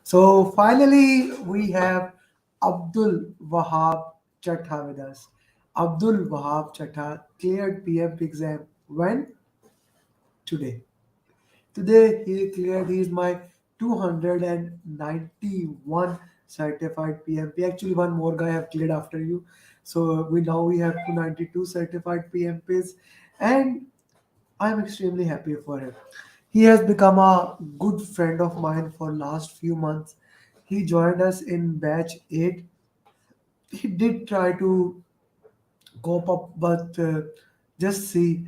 So finally, we have Abdul Wahab Chatha with us. Abdul Wahab Chatha cleared PMP exam when? Today. Today he cleared. He is my 291 certified PMP. Actually, one more guy have cleared after you. So we have 292 certified PMPs, and I'm extremely happy for him. He has become a good friend of mine for last few months. He joined us in batch 8. He did try to cope up, but just see,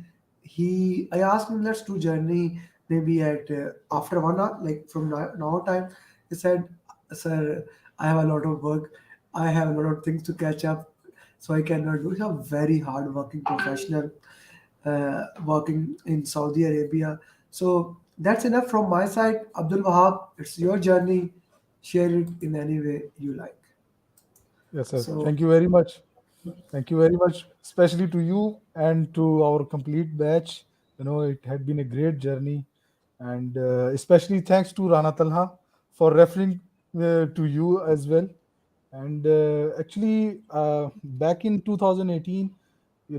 I asked him, let's do journey maybe at after 1 hour, like from now time. He said, sir, I have a lot of work. I have a lot of things to catch up, so I cannot do. He's a very hard working professional working in Saudi Arabia. So that's enough from my side. Abdul Wahab, it's your journey. Share it in any way you like. Yes, sir. So, Thank you very much. Thank you very much, especially to you and to our complete batch. It had been a great journey, and especially thanks to Rana Talha for referring to you as well. And actually, back in 2018,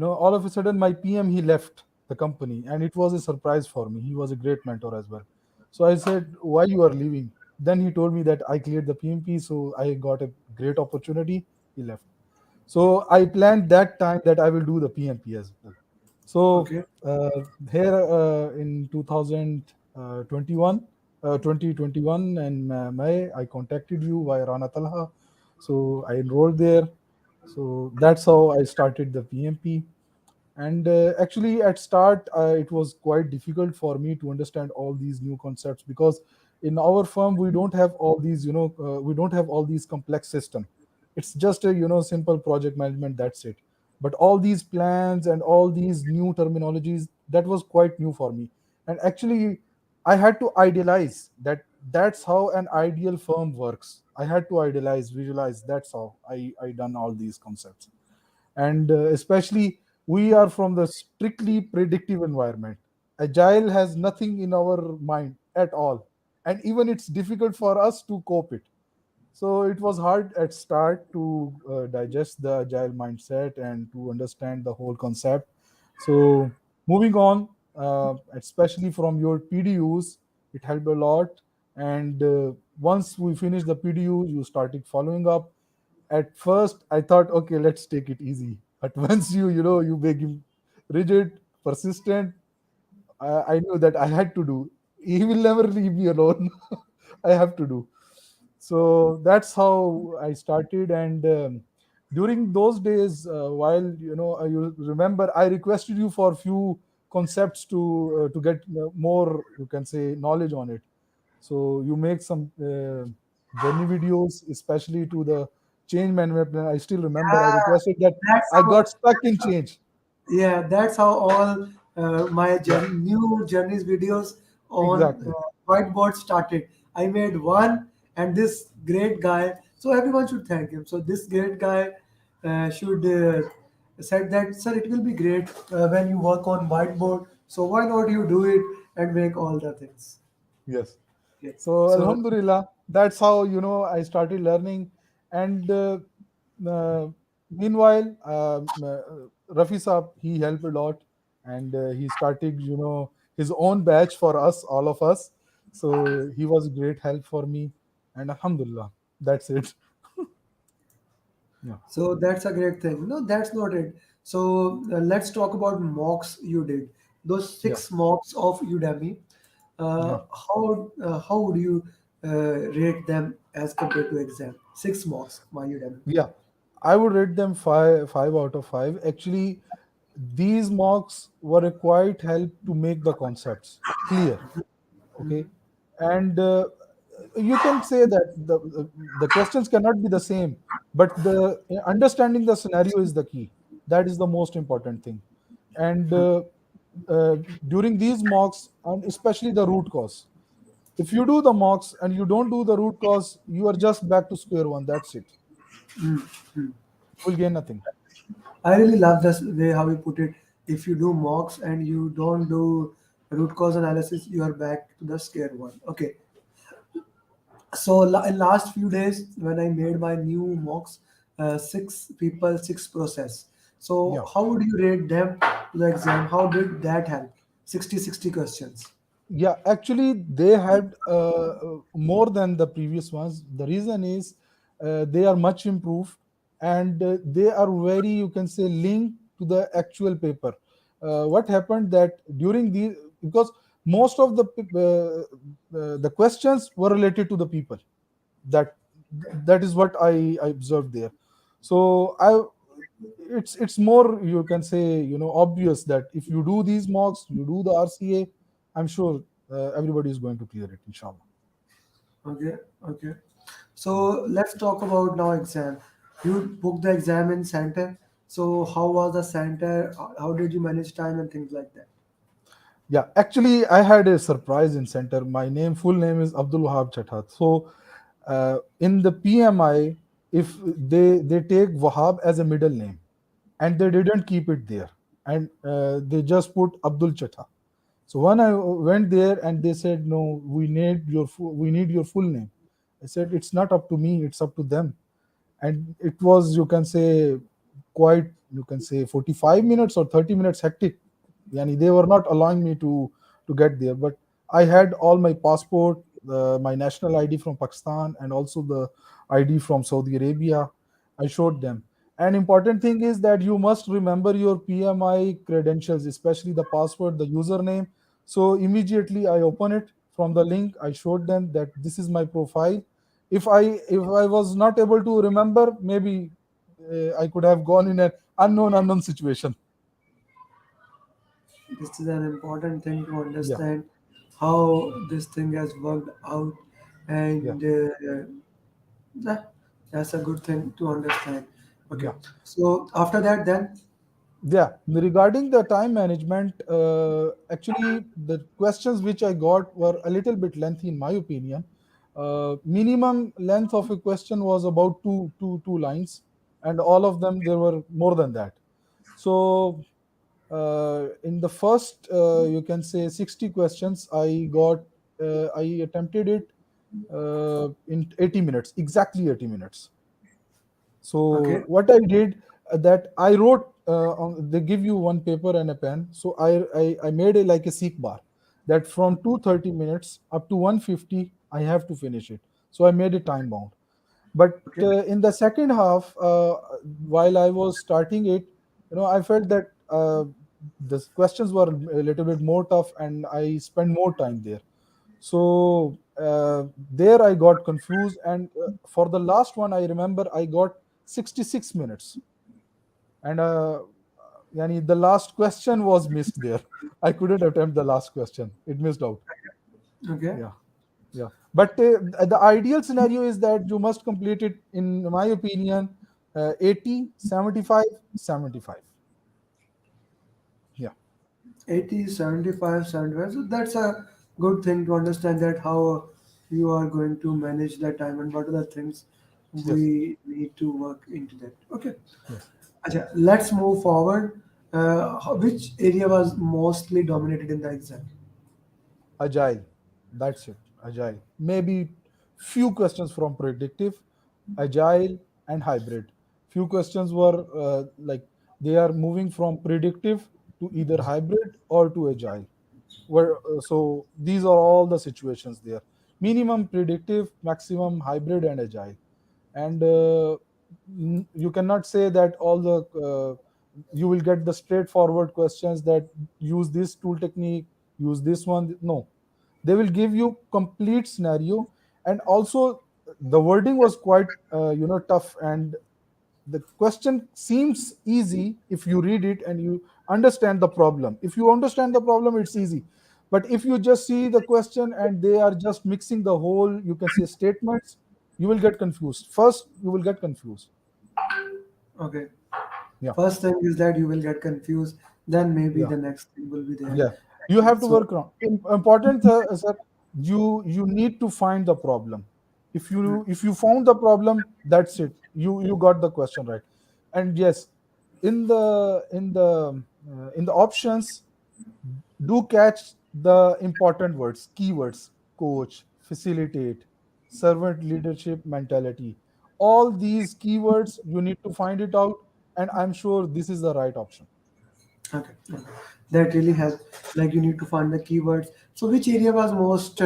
all of a sudden my PM he left the company, and it was a surprise for me. He was a great mentor as well. So I said, "Why you are leaving?" Then he told me that I cleared the PMP, so I got a great opportunity. He left. So I planned that time that I will do the PMP as well. So okay. here in 2021, 2021 and May, I contacted you via Rana Talha. So I enrolled there. So that's how I started the PMP. And actually, at start, it was quite difficult for me to understand all these new concepts because in our firm we don't have all these, we don't have all these complex system. It's just a simple project management. That's it. But all these plans and all these new terminologies, that was quite new for me. And actually, I had to idealize that. That's how an ideal firm works. I had to idealize, visualize. That's how I done all these concepts. And especially we are from the strictly predictive environment. Agile has nothing in our mind at all, and even it's difficult for us to cope it. So it was hard at start to digest the agile mindset and to understand the whole concept. So moving on, especially from your PDUs, it helped a lot. And once we finished the PDU, you started following up. At first, I thought, okay, let's take it easy. But once you make him rigid, persistent, I knew that I had to do. He will never leave me alone. I have to do. So that's how I started. And during those days, while you remember, I requested you for a few concepts to get more, you can say, knowledge on it. So you make some journey videos, especially to the change management plan. I still remember I requested that. That's I how, got stuck in change. yeah, that's how all my Yeah, new journeys videos on exactly. whiteboard started. I made one, and this great guy. So everyone should thank him. So this great guy should said that, sir, it will be great when you work on whiteboard. So why not you do it and make all the things? Yes. Okay. So So Alhamdulillah, that's how I started learning. And uh, meanwhile, Rafi Saab, he helped a lot, and he started his own batch for us, all of us. So he was a great help for me, and Alhamdulillah, that's it. Yeah, So that's a great thing. No, that's not it. So let's talk about mocks you did. Those yeah, 6 mocks of Udemy. yeah, How would you rate them as compared to exam? 6 mocks by Udemy. yeah. I would rate them five out of five. Actually, these mocks were a quite help to make the concepts clear. Okay, and you can say that the questions cannot be the same, but the understanding the scenario is the key. That is the most important thing. And uh, during these mocks, and especially the root cause, if you do the mocks and you don't do the root cause, you are just back to square one. That's it. You will gain nothing. I really love this way how you put it. If you do mocks and you don't do root cause analysis, you are back to the square one. Okay. So in last few days when I made my new mocks, six people, six process. So Yeah. how would you rate them to the exam? How did that help? 60 questions. Yeah, actually, they had more than the previous ones. The reason is they are much improved, and they are very, you can say, linked to the actual paper. What happened that during the, because most of the questions were related to the people. That that is what I observed there. So it's more, you can say, obvious that if you do these mocks, you do the RCA, I'm sure everybody is going to clear it, inshallah. Okay, okay. So Yeah. let's talk about now exam. You booked the exam in center. So how was the center? How did you manage time and things like that? Yeah, actually, I had a surprise in center. My full name is Abdul Wahab Chathat. So, in the PMI, if they take Wahab as a middle name, and they didn't keep it there, and they just put Abdul Chatha. So when I went there and they said, no, we need your full name. I said, it's not up to me, it's up to them. And it was, you can say, quite, you can say, 45 minutes or 30 minutes hectic. Yani they were not allowing me to get there, but I had all my passport, my national ID from Pakistan, and also the ID from Saudi Arabia. I showed them. An important thing is that you must remember your PMI credentials, especially the password, the username. So immediately I open it from the link. I showed them that this is my profile. If I was not able to remember, maybe I could have gone in an unknown situation. This is an important thing to Yeah, understand how this thing has worked out, yeah, and that, that's a good thing to understand. Okay, yeah. so after that, then Yeah, regarding the time management, actually, the questions which I got were a little bit lengthy, in my opinion. Minimum length of a question was about two lines, and all of them there were more than that. So, in the first, you can say 60 questions, I attempted it in 80 minutes, exactly 80 minutes. okay, So what I did, that I wrote, they give you one paper and a pen. So I made a like a seek bar that from 230 minutes up to 150 I have to finish it. So I made it time bound. But okay, in the second half, while I was starting it, I felt that the questions were a little bit more tough, and I spent more time there. So there I got confused, and for the last one, I remember I got 66 minutes, and yani the last question was missed there. I couldn't attempt the last question; it missed out. okay. Yeah, yeah. But the ideal scenario is that you must complete it, in my opinion, 80, 75, 75. Yeah, 80, 75, 75. So that's a good thing to understand that how you are going to manage that time and what are the things yes, we need to work into that. Okay. yes. Acha, let's move forward. Which area was mostly dominated in the exam? Agile. That's it. Agile. Maybe few questions from predictive, agile, and hybrid. Few questions were like they are moving from predictive to either hybrid or to agile. So these are all the situations there. Minimum predictive, maximum hybrid, and agile. And you cannot say that all the you will get the straightforward questions that use this tool technique, use this one. No, they will give you complete scenario. And also the wording was quite tough, and the question seems easy if you read it and you understand the problem. If you understand the problem, it's easy. But if you just see the question and they are just mixing the whole, you can say, statements, you will get confused. First, you will get confused. Okay. Yeah, First thing is that you will get confused. Then maybe yeah. the next thing will be there. Yeah, you have to So, work on. Important is that you need to find the problem. If you found the problem, that's it. You got the question right. And yes, in the options, do catch the important words, keywords: coach, facilitate, servant leadership mentality. All these keywords, you need to find it out, and I'm sure this is the right option. Okay, okay. That really helps. Like you need to find the keywords. So which area was most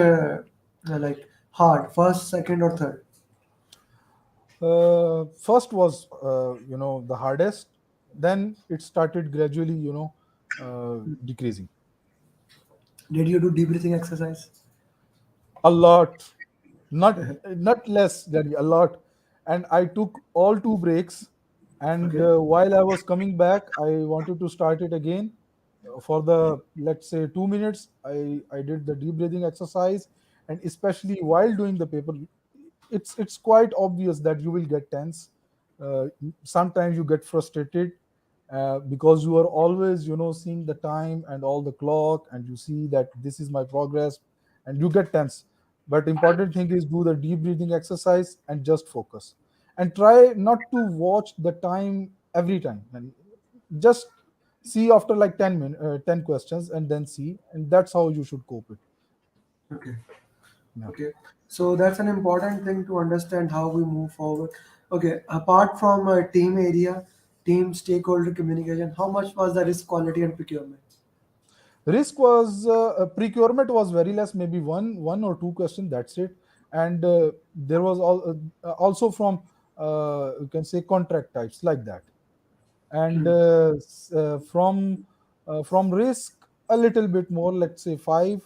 like hard? First, second, or third? First was, the hardest. Then it started gradually, decreasing. Did you do deep breathing exercise? A lot, not less than a lot. And I took all two breaks, and Okay. while I was coming back, I wanted to start it again. For the, let's say, 2 minutes, I did the deep breathing exercise. And especially while doing the paper, it's quite obvious that you will get tense. uh, Sometimes you get frustrated, because you are always, seeing the time and all the clock, and you see that this is my progress, and you get tense. But important thing is, do the deep breathing exercise and just focus, and try not to watch the time every time, and just see after like 10 minutes, 10 questions, and then see, and that's how you should cope it. Okay. Yeah. Okay. So that's an important thing to understand how we move forward. Okay. Apart from team area, team stakeholder communication, how much was the risk, quality, and procurement? Risk was, procurement was very less, maybe one or two questions, that's it. And there was also from, you can say, contract types like that. And Hmm. from risk, a little bit more, let's say five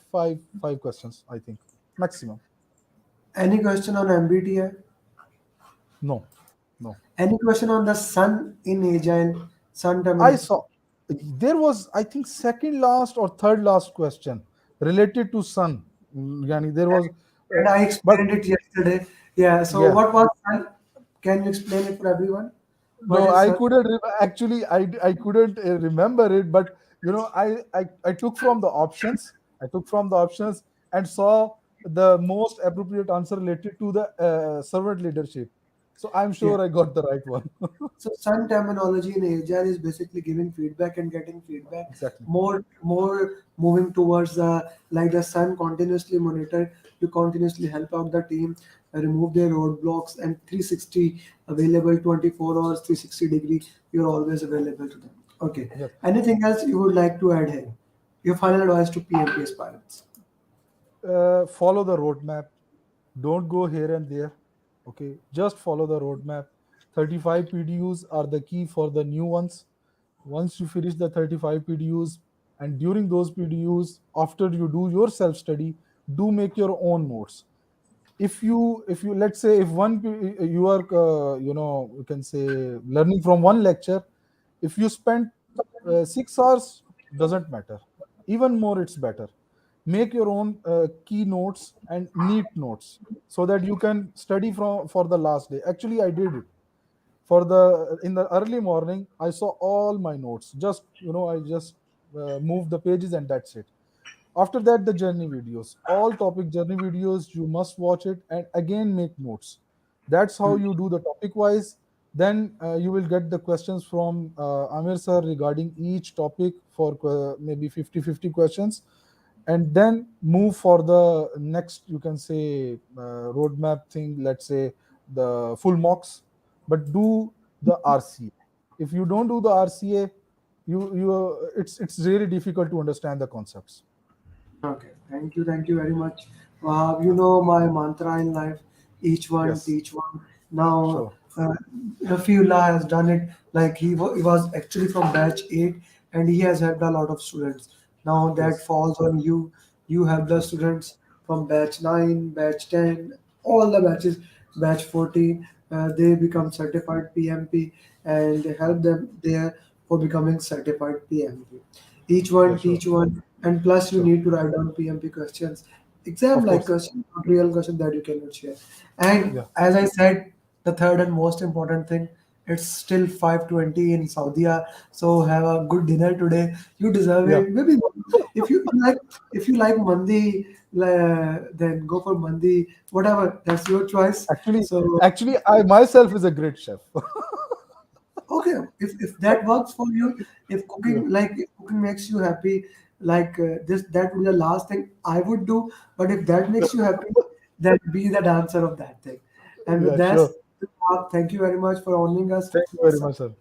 questions, I think, maximum. Any question on MBTI? No, no. Any question on the sun in agile, sun I terminology? saw there was, I think, second last or third last question related to sun. Yani there was, And I but explained it yesterday. Yeah. So yeah. what was sun? Can you explain it for everyone? What No, is I sun? couldn't actually, I couldn't remember it, but I took from the options. I took from the options and saw the most appropriate answer related to the servant leadership. So I'm Yeah. sure I got the right one. So sun terminology in Agile is basically giving feedback and getting feedback. Exactly. More moving towards like the sun continuously monitor. You continuously help out the team, remove their roadblocks, and 360 available 24 hours, 360-degree. You're always available to them. Okay. Yes. Anything else you would like to add here? Your final advice to PMP aspirants. Follow the roadmap. Don't go here and there. Okay, just follow the roadmap. 35 PDUs are the key for the new ones. Once you finish the 35 PDUs, and during those PDUs, after you do your self study, do make your own notes. If you let's say, if you are, you can say, learning from one lecture, if you spend 6 hours, doesn't matter, even more it's better. Make your own key notes and neat notes, so that you can study from for the last day. Actually, I did it for the in the early morning. I saw all my notes, just, I just moved the pages, and that's it. After that, the journey videos, all topic journey videos, you must watch it and again make notes. That's how Hmm. you do the topic wise. Then you will get the questions from Amir sir regarding each topic for maybe 50 questions. And then move for the next, you can say, roadmap thing, let's say the full mocks. But do the RCA. If you don't do the RCA, it's really difficult to understand the concepts. Okay, thank you very much. You know my mantra in life: each one Yes, teach one. Now, sure. Rafiullah has done it. Like he was actually from batch 8, and he has helped a lot of students. Now that Yes, falls on you. You help the sure, students from batch 9, batch 10, all the batches, batch 14. They become certified PMP and help them there for becoming certified PMP. Each yeah, one sure, teach one, and plus you sure. need to write down PMP questions, exam Of like course. questions, not real questions that you cannot share. And Yeah. as I said, the third and most important thing, it's still 5:20 in Saudi, so have a good dinner today. You deserve Yeah. it. Maybe if you like, if you like mandi, then go for mandi. Whatever, that's your choice. Actually, So actually, I myself is a great chef. okay, if that works for you, if Yeah. cooking, like if cooking makes you happy, like this, that would be the last thing I would do. But if that makes you happy, then be the dancer of that thing. And with Yeah, this, sure. thank you very much for honoring us. Thank you very much, sir.